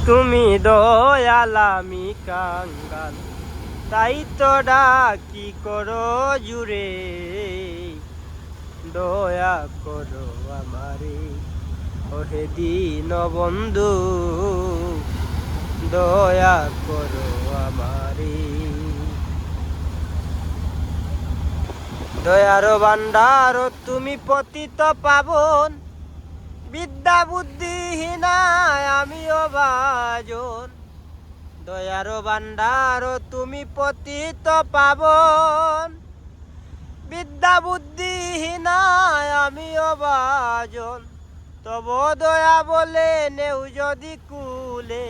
তুমি দয়াল আমি কাঙ্গাল, তাই তো ডাকি করো জুড়ে। দয়া করো আমারে ওহে দীন বন্ধু, দয়া করো আমারে। দয়ার ভান্ডার তুমি পতিত পাবন, বিদ্যা বুদ্ধিহীনা আমিও বাজন। দয়ার ভান্ডার তুমি পতিত পাবন, বিদ্যা বুদ্ধিহীনা আমিও বাজন। তব দয়া বলে নেউ যদি কুলে,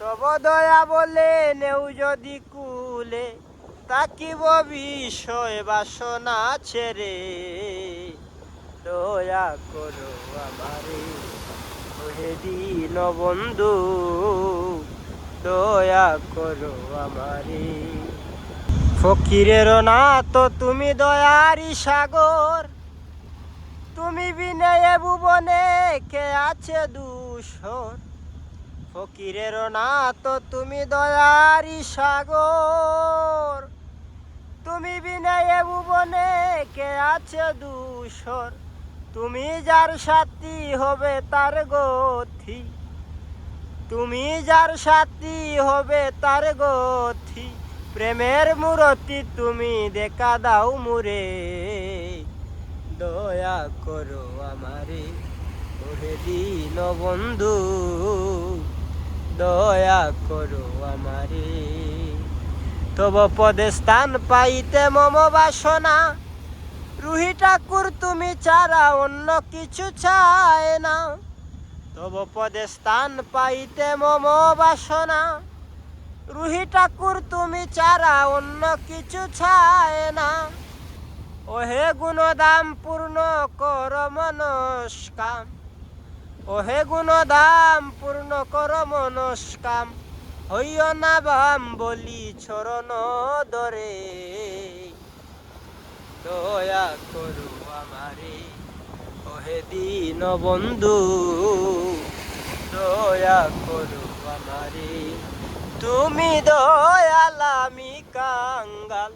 তব দয়া বলে নেউ যদি কুলে, তাকিব বিষয় বাসনা ছেড়ে। দয়া করো আমারে ওহে দীন বন্ধু, দয়া করো আমারে। ফকিরের না তো তুমি দয়ারি সাগর, তুমি বিনে এ ভুবনে কে আছে দূষর। ফকিরের না তো তুমি দয়ারি সাগর, তুমি বিনে এ ভুবনে কে আছে দূষর। তুমি যার সাথী হবে তার গতি, তুমি যার সাথী হবে তার গতি। প্রেমের মূরতি তুমি দেখা দাও মুরে। দয়া করো আমারে ওহে দীন বন্ধু, দয়া করো আমারে। তব পদে স্থান পাইতে মম বাসনা, রুহি ঠাকুর তুমি ছাড়া অন্য কিছু চায় না। তব পদে স্থান পাইতে মম বাসনা, রুহি ঠাকুর তুমি ছাড়া অন্য কিছু চায় না। ওহে গুণদাম পূর্ণ কর মনস্কাম, ওহে গুণদাম পূর্ণ কর মনস্কাম। হইও না বাম বলি চরণ দরে। দয়া করো আমারে ওহে দীন বন্ধু, দয়া করো আমারে। তুমি দয়াল আমি কাঙ্গাল,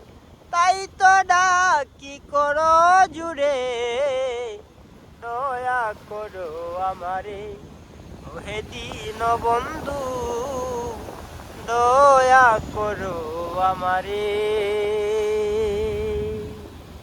তাই তো ডাকি করো জুড়ে। দয়া করো আমারে ওহে দীন বন্ধু, দয়া করো আমারে।